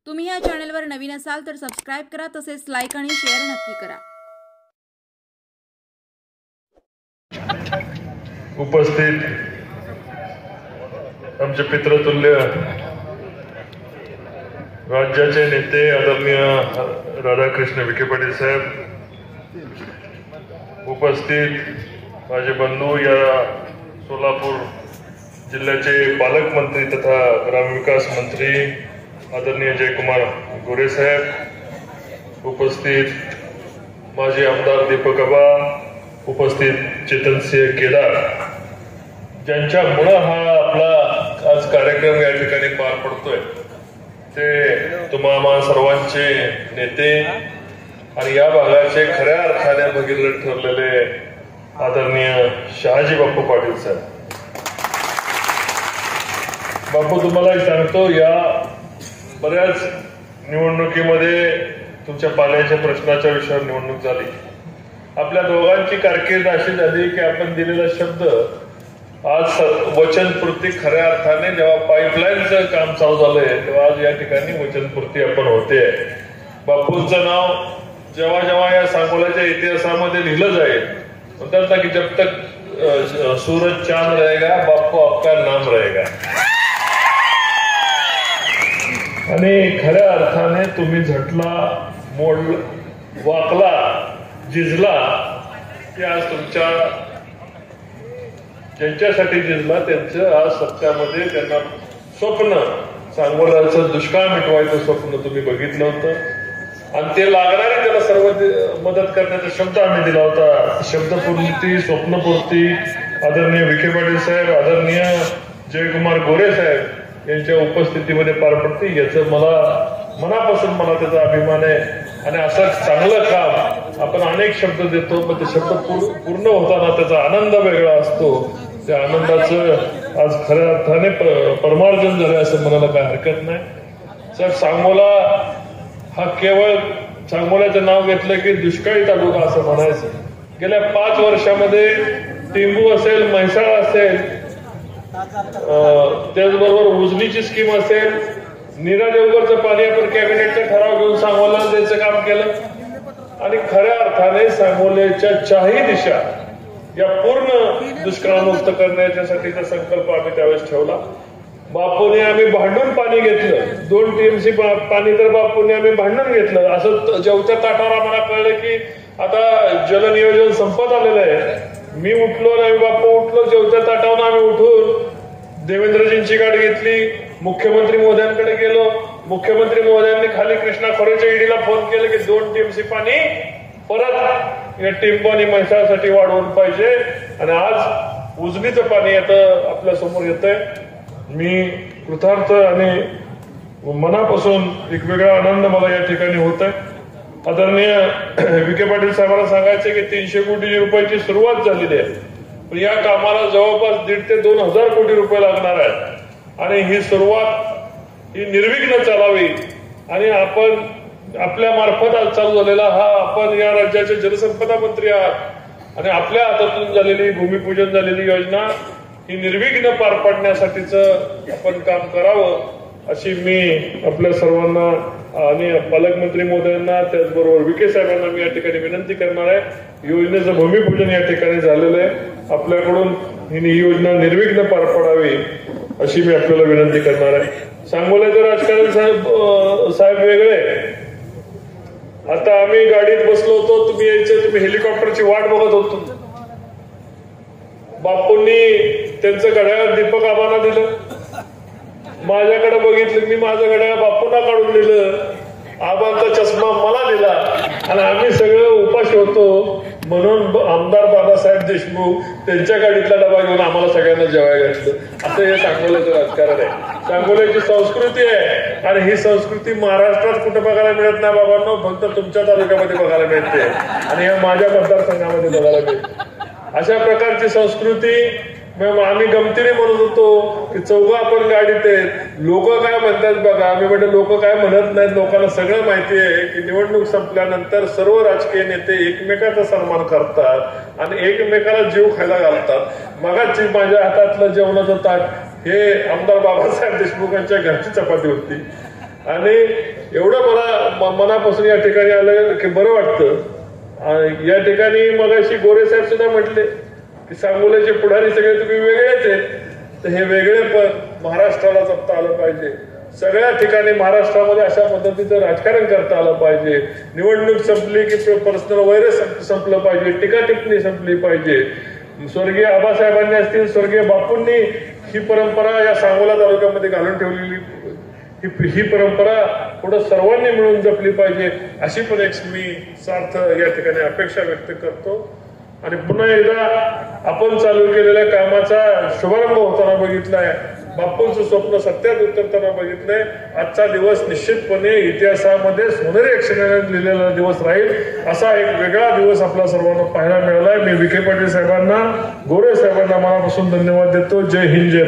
तुम्ही या चॅनलवर नवीन असाल तर सबस्क्राइब करा, तसेच लाईक आणि शेअर नक्की करा। उपस्थित आमचे पितृतुल्य राज्याचे नेते आदरणीय राधाकृष्ण विखे पाटील साहेब, उपस्थित माझे बंधू या सोलापूर जिल्ह्याचे पालकमंत्री तथा ग्रामविकास मंत्री आदरणीय जयकुमार गोरे साहेब, उपस्थित माजी आमदार दीपक आबा, उपस्थित चेतनसिंह केदार, ज्यांच्यामुळे हा आपला आज कार्यक्रम या ठिकाणी पार पडतोय ते तुम्हा सर्वांचे नेते आणि या भागाचे खऱ्या अर्थाने भगीरथ ठरलेले आदरणीय शहाजी बापू पाटील साहेब। बापू, तुम्हाला सांगतो, या बऱ्याच निवडणुकीमध्ये तुमच्या पाण्याच्या प्रश्नाच्या विषयावर निवडणूक झाली। आपल्या दोघांची कारकीर्द अशी झाली की आपण दिलेला शब्द आज वचनपूर्ती खऱ्या अर्थाने जेव्हा पाईपलाईनचं काम चालू झालंय तेव्हा आज या ठिकाणी वचनपूर्ती आपण होते। बापूंचं नाव जेव्हा जेव्हा या सांगोल्याच्या इतिहासामध्ये लिहिलं जाईल म्हणतात ना की जब तक सूरज चांद रहेगा बापू आपका नाम रहेगा। आणि खऱ्या अर्थाने तुम्ही झटला, मोड, वाकला, झिजला की आज तुमच्या ज्यांच्यासाठी झिजला त्यांचं आज सत्यामध्ये त्यांना स्वप्न, सांगोल्याचं दुष्काळ मिटवायचं स्वप्न तुम्ही बघितलं होतं आणि ते लागणारे त्याला सर्व मदत करण्याचा शब्द आम्ही दिला होता। शब्दपूर्ती, स्वप्नपूर्ती आदरणीय विखे पाटील साहेब, आदरणीय जयकुमार गोरे साहेब यांच्या उपस्थितीमध्ये पार पडते, याचं मनापासून त्याचा अभिमान आहे। आणि असं चांगलं काम आपण अनेक शब्द देतो, पण ते शब्द पूर्ण होताना त्याचा आनंद वेगळा असतो। त्या आनंदाचं आज खऱ्या अर्थाने परमार्जन झालं असं म्हणायला काय हरकत नाही। सर, सांगोला हा केवळ सांगोल्याचं नाव घेतलं की दुष्काळी तालुका असं म्हणायचं। गेल्या 5 वर्षामध्ये टिंबू असेल, म्हैसाळ असेल, त्याचबरोबर उजनीची स्कीम असेल, नीरा देवगरचं पाणी आपण कॅबिनेटचा ठराव घेऊन सांगोल्याला द्यायचं काम केलं आणि खऱ्या अर्थाने सांगोल्याच्या चारही दिशा या पूर्ण दुष्काळमुक्त करण्याच्यासाठीचा संकल्प आम्ही त्यावेळेस ठेवला। बापूने आम्ही भांडून पाणी घेतलं, 2 TMC पाणी तर बापूने आम्ही भांडून घेतलं। असं जेवच्या ताटावर आम्हाला कळलं की आता जलनियोजन संपत आलेलं आहे। मी उठलो आणि बापू उठलो, जेवच्या ताटावर आम्ही उठून देवेंद्रजींची गाडी घेतली, मुख्यमंत्री महोदयांकडे गेलो। मुख्यमंत्री महोदयांनी खाली कृष्णा खोरेच्या ईडीला फोन केलं की 2 TMC पाणी परत या टिंबू आणि म्हैसाळसाठी वाढवून पाहिजे आणि आज उजनीचं पाणी येतं आपल्या समोर येतंय। मी कृतार्थ आणि मनापासून एक वेगळा आनंद मला या ठिकाणी होत आहे। आदरणीय विखे पाटील साहेबांना सांगायचं की 300 कोटी रुपयाची सुरुवात झालेली आहे, पण या कामाला जवळपास 1,500 ते 2,000 कोटी रुपये लागणार आहेत आणि ही सुरुवात ही निर्विघ्न चालावी आणि आपण आपल्या मार्फत आज चालू झालेला हा आपण या राज्याचे जलसंपदा मंत्री आहात आणि आपल्या हातातून झालेली भूमिपूजन झालेली योजना ही निर्विघ्न पार पाडण्यासाठीच आपण काम करावं अशी मी आपल्या सर्वांना आणि पालकमंत्री महोदयांना त्याचबरोबर विखे साहेबांना मी या ठिकाणी विनंती करणार आहे। योजनेचं भूमिपूजन या ठिकाणी झालेलं आहे, आपल्याकडून ही योजना निर्विघ्न पार पडावी अशी मी आपल्याला विनंती करणार आहे। सांगोल्याचं राजकारण साहेब वेगळे। आता आम्ही गाडीत बसलो होतो, तुम्ही यायचं, तुम्ही हेलिकॉप्टरची वाट बघत होतो। बापूंनी त्यांचं घड्याळ दीपक आबांना दिलं, माझ्याकडे बघितलं, मी माझं घड्याळ बापूंना काढून दिलं, आबांचा चष्मा मला दिला आणि आम्ही सगळं उपाशी होतो म्हणून आमदार बाबासाहेब देशमुख त्यांच्या गाडीतला डबा घेऊन आम्हाला सगळ्यांना जेवायला घातलं। असं हे सांगोल्याचं राजकारण आहे, सांगोल्याची संस्कृती आहे आणि ही संस्कृती महाराष्ट्रात कुठे बघायला मिळत नाही बाबांनो, फक्त तुमच्या तालुक्यामध्ये बघायला मिळते आणि या माझ्या मतदारसंघामध्ये बघायला मिळते। अशा प्रकारची संस्कृती आम्ही गमतीने म्हणत होतो की चौघं आपण गाडीत आहेत, लोक काय म्हणतात बघा। आम्ही म्हणजे लोक काय म्हणत नाहीत, लोकांना सगळं माहिती आहे की निवडणूक संपल्यानंतर सर्व राजकीय नेते एकमेकाचा सन्मान करतात आणि एकमेकाला जीव खायला घालतात। मगाची माझ्या हातातलं जेवणाचं ताट हे आमदार बाबासाहेब देशमुखांच्या घरची चपाती होती आणि एवढं मला मनापासून या ठिकाणी आलं की बरं वाटतं. या ठिकाणी मगाशी गोरे साहेब सुद्धा म्हटले की सांगोल्याचे पुढारी सगळे तुम्ही वेगळेच आहेत, तर हे वेगळे पण महाराष्ट्राला जपता आलं पाहिजे. सगळ्या ठिकाणी महाराष्ट्रामध्ये अशा पद्धतीचं राजकारण करता आलं पाहिजे. निवडणूक संपली की पर्सनल वैर संपलं पाहिजे, टीका टिप्पणी संपली पाहिजे. स्वर्गीय आबासाहेबांनी असतील, स्वर्गीय बापूंनी ही परंपरा या सांगोला तालुक्यामध्ये घालून ठेवलेली, ही परंपरा पुढे सर्वांनी मिळून जपली पाहिजे, अशी पण एक मी सार्थ या ठिकाणी अपेक्षा व्यक्त करतो. आणि पुन्हा एकदा आपण चालू केलेल्या कामाचा शुभारंभ होताना बघितलाय, बापूंचं स्वप्न सत्यात उतरताना बघितलंय. आजचा दिवस निश्चितपणे इतिहासामध्ये सोनेरी अक्षराने लिहिलेला दिवस राहील, असा एक वेगळा दिवस आपल्या सर्वांना पाहायला मिळालाय. मी विखे पाटील साहेबांना, गोरे साहेबांना मनापासून धन्यवाद देतो. जय हिंद, जय